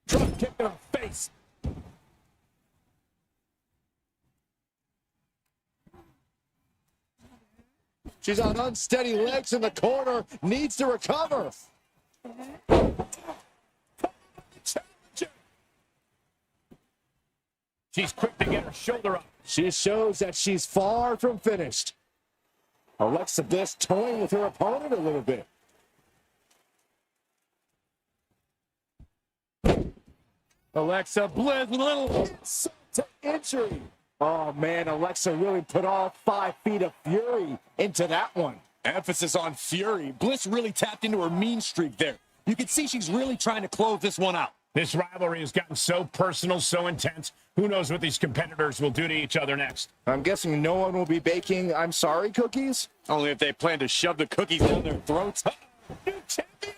Drop kick in her face. She's on unsteady legs in the corner, needs to recover. Challenger. She's quick to get her shoulder up. She shows that she's far from finished. Alexa Bliss toying with her opponent a little bit. Alexa Bliss with a little Insult to injury. Oh man, Alexa really put all 5 feet of fury into that one. emphasis on fury. Bliss really tapped into her mean streak there. You can see she's really trying to close this one out. This rivalry has gotten so personal, so intense. Who knows what these competitors will do to each other next? I'm guessing no one will be baking I'm sorry cookies. Only if they plan to shove the cookies down their throats. New champion.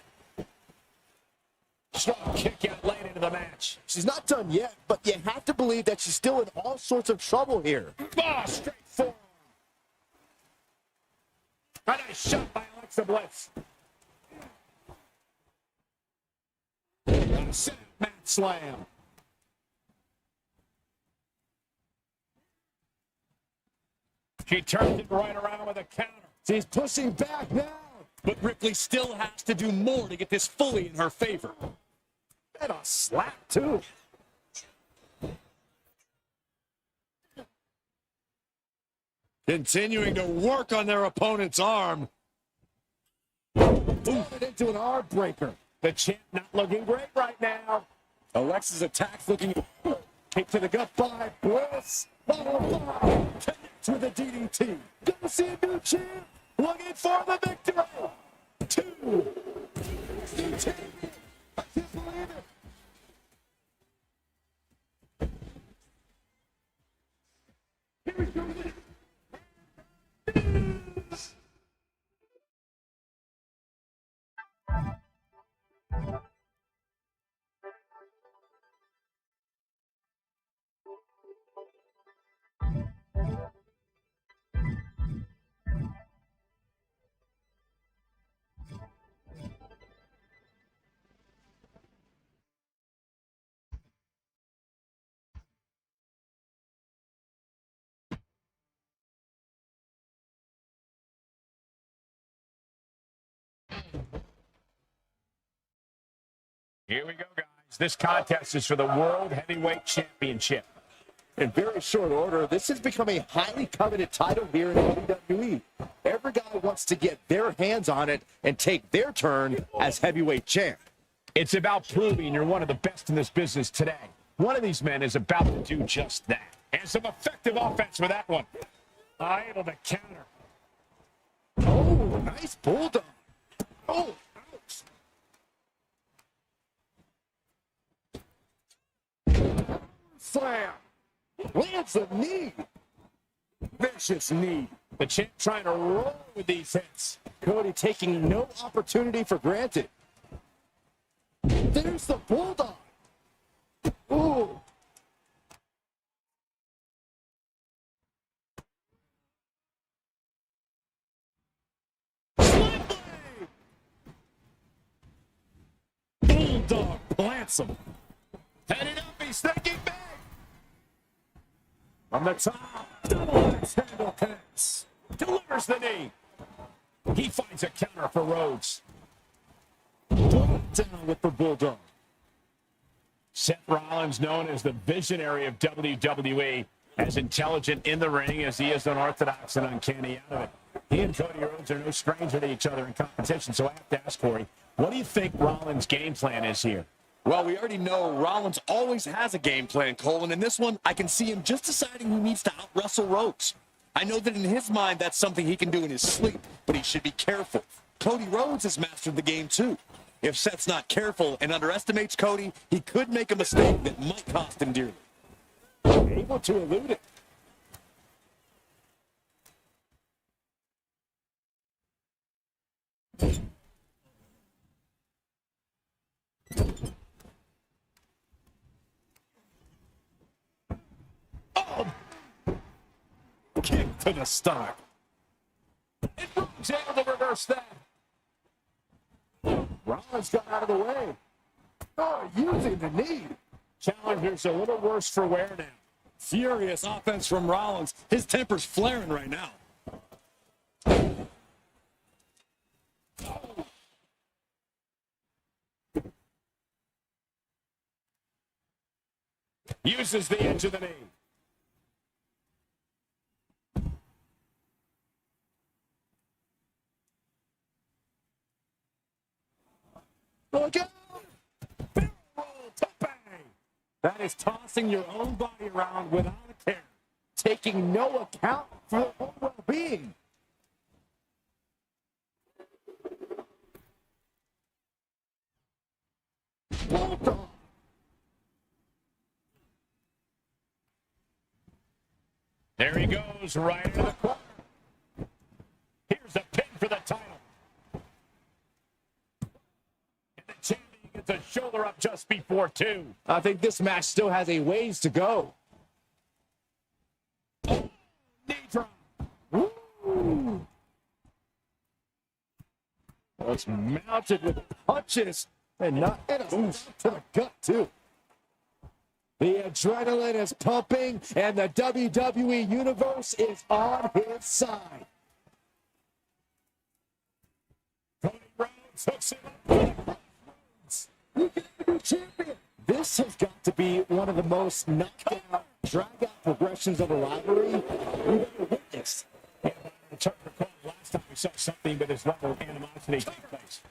Strong kick out late into the match. She's not done yet, but you have to believe that she's still in all sorts of trouble here. Oh, straight forward. A nice shot by Alexa Bliss. Set mat slam. She turns it right around with a counter. She's pushing back now. But Ripley still has to do more to get this fully in her favor. And a slap, too. Continuing to work on their opponent's arm. Turn it into an arm breaker. The champ not looking great right now. Alexa's attack's looking... Kick to the gut by Bliss. Follow connects with a DDT. Gonna see a new champ. Looking for the victory. 2. New champion. I can't believe it. Here we go. Here we go, guys. This contest is for the World Heavyweight Championship. In very short order, this has become a highly coveted title here in WWE. Every guy wants to get their hands on it and take their turn as heavyweight champ. It's about proving you're one of the best in this business today. One of these men is about to do just that. And some effective offense with that one. Able to counter. Oh, nice bulldog. Oh, ouch. Slam. Lands a knee. Vicious knee. The champ trying to roll with these hits. Cody taking no opportunity for granted. There's the bulldog. Ooh. handsome. Headed up, he's thinking big. From the top, double axe handle connects. Delivers the knee. He finds a counter for Rhodes. Down with the Bulldog. Seth Rollins, known as the visionary of WWE, as intelligent in the ring as he is unorthodox and uncanny out of it. He and Cody Rhodes are no stranger to each other in competition, so I have to ask Corey, what do you think Rollins' game plan is here? Well, we already know Rollins always has a game plan, Cole, and in this one, I can see him just deciding who needs to out-wrestle Rhodes. I know that in his mind, that's something he can do in his sleep, but he should be careful. Cody Rhodes has mastered the game, too. If Seth's not careful and underestimates Cody, he could make a mistake that might cost him dearly. Able to elude it. Oh! Kick to the stomach. And Rhodes able to reverse that. Rollins got out of the way. Oh, using the knee. Challenger's a little worse for wear now. Furious offense from Rollins. His temper's flaring right now. Uses the edge of the knee. Look out! Barrel roll to bang! That is tossing your own body around without a care. Taking no account for their own well-being. Bulldog. There he goes, right into the corner. Here's a pin for the title. And the champion gets a shoulder up just before 2. I think this match still has a ways to go. Knee drop. Woo! Well, it's mounted with punches and not in a to the gut, too. The adrenaline is pumping, and the WWE Universe is on his side. Cody Rhodes hooks him up. You can be champion. This has got to be one of the most knockdown, drag-out progressions of the rivalry we've ever witnessed. Yeah, but Tucker called last time we saw something but his level of animosity take place.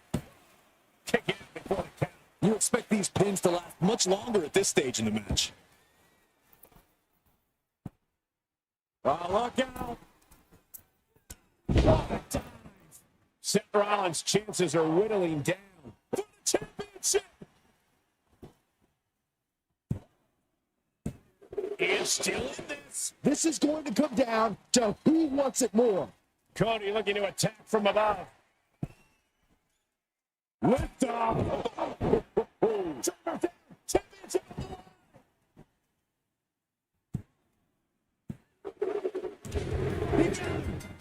Kick in before the count. You expect these pins to last much longer at this stage in the match. Oh, look out. What a dive. Seth Rollins' chances are whittling down for the championship. He is still in this. This is going to come down to who wants it more. Cody looking to attack from above. Lift off. Championship.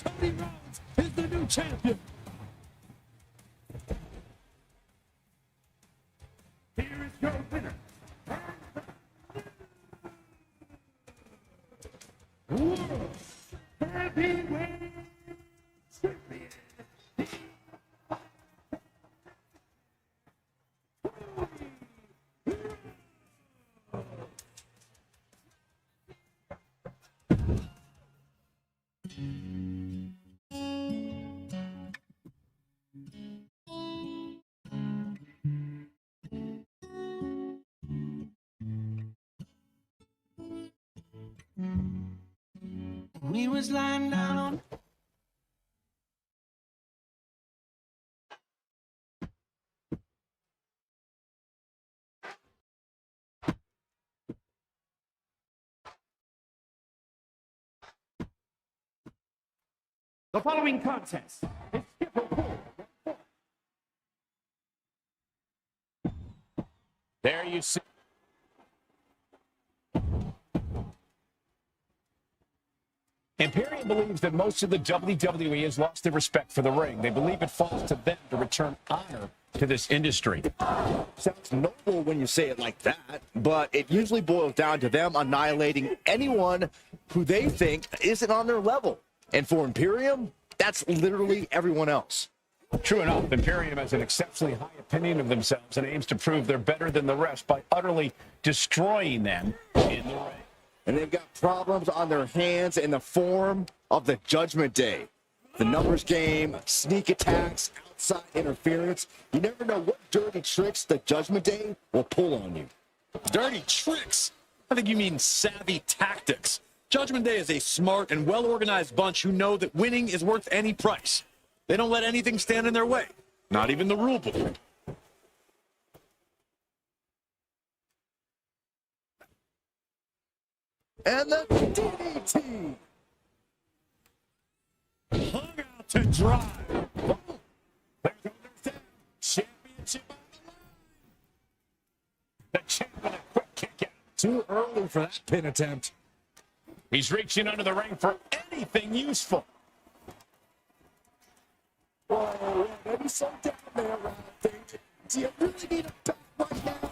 Cody Rhodes is the new champion. Here is your winner. World Heavyweight Champion. We was lying down. The following contest is there you see. Imperium believes that most of the WWE has lost their respect for the ring. They believe it falls to them to return honor to this industry. Sounds noble when you say it like that, but it usually boils down to them annihilating anyone who they think isn't on their level. And for Imperium, that's literally everyone else. True enough, Imperium has an exceptionally high opinion of themselves and aims to prove they're better than the rest by utterly destroying them in the ring. And they've got problems on their hands in the form of the Judgment Day. The numbers game, sneak attacks, outside interference. You never know what dirty tricks the Judgment Day will pull on you. Dirty tricks? I think you mean savvy tactics. Judgment Day is a smart and well-organized bunch who know that winning is worth any price. They don't let anything stand in their way, not even the rule book. And the DDT. Hung out to dry. There goes their championship on the line. The champ with a quick kick out. Too early for that pin attempt. He's reaching under the ring for anything useful. Whoa, maybe slow down there, Rob. Do you really need a back right now?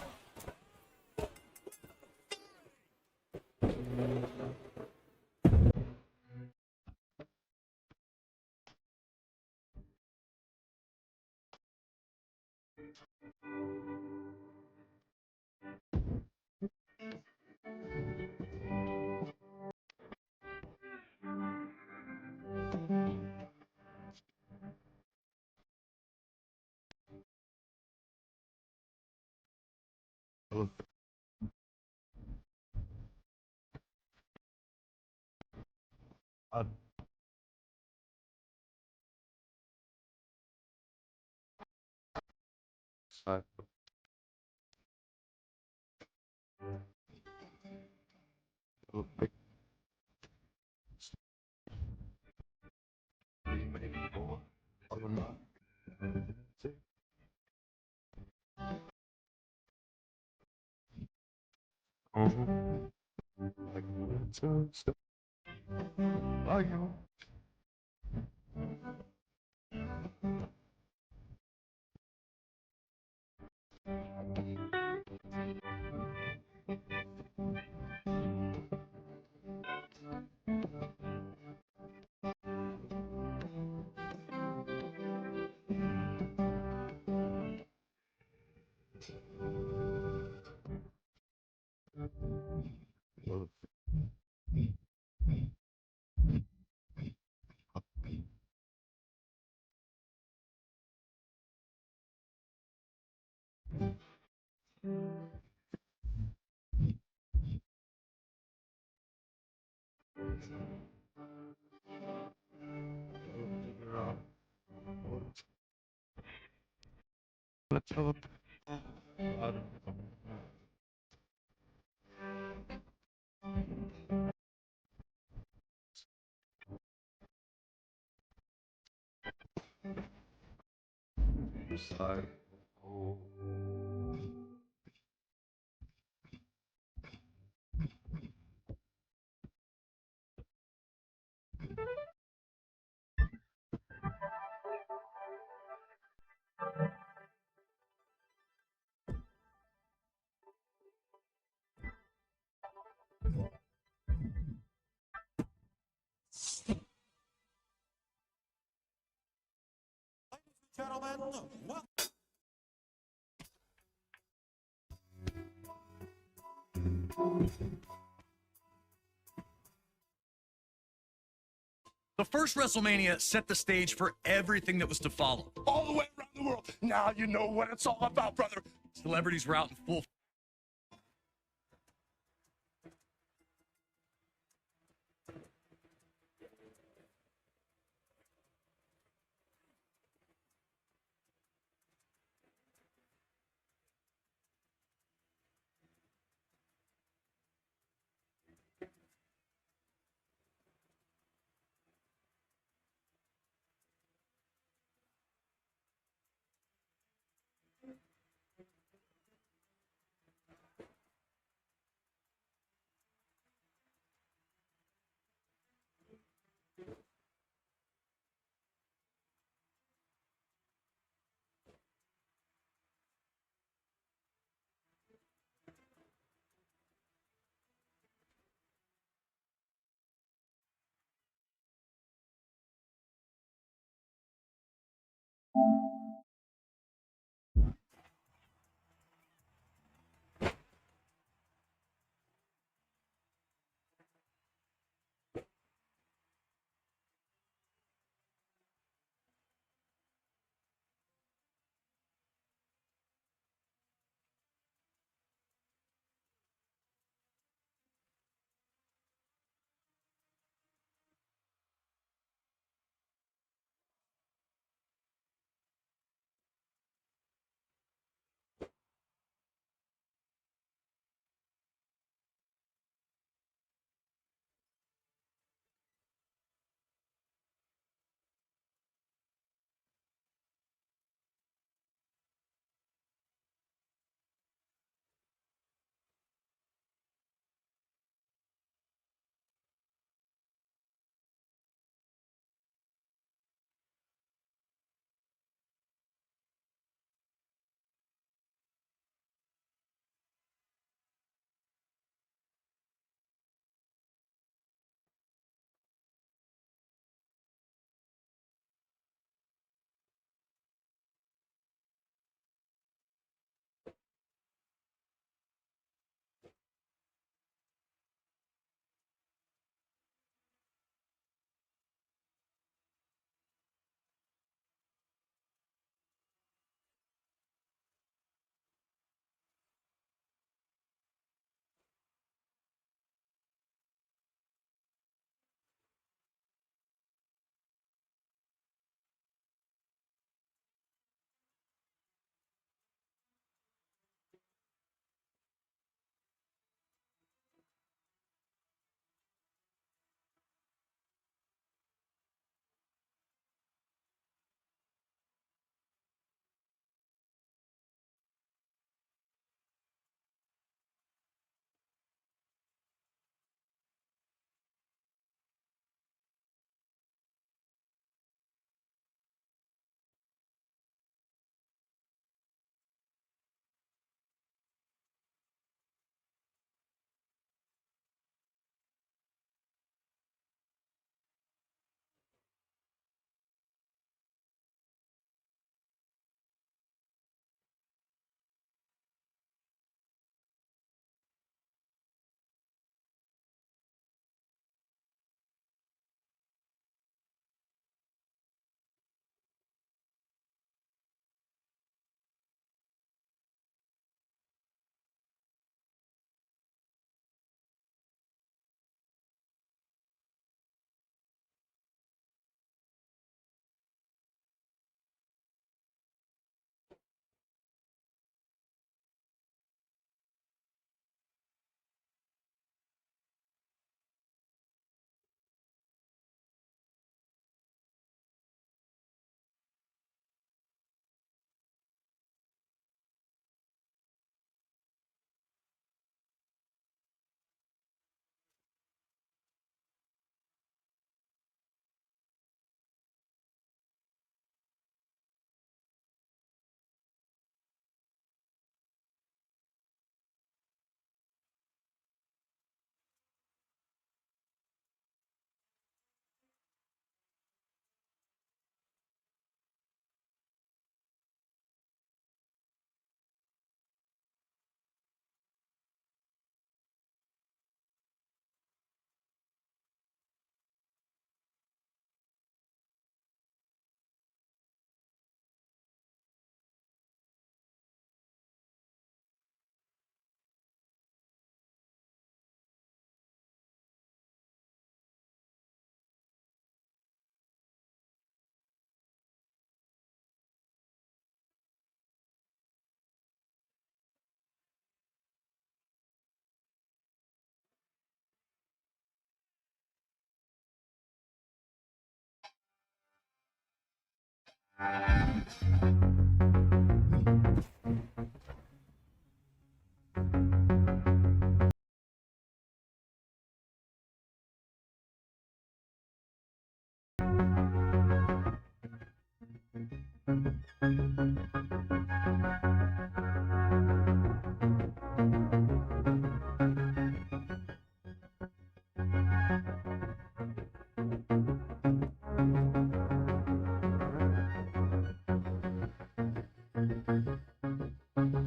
The first WrestleMania set the stage for everything that was to follow. All the way around the world. Now you know what it's all about, brother. Celebrities were out in full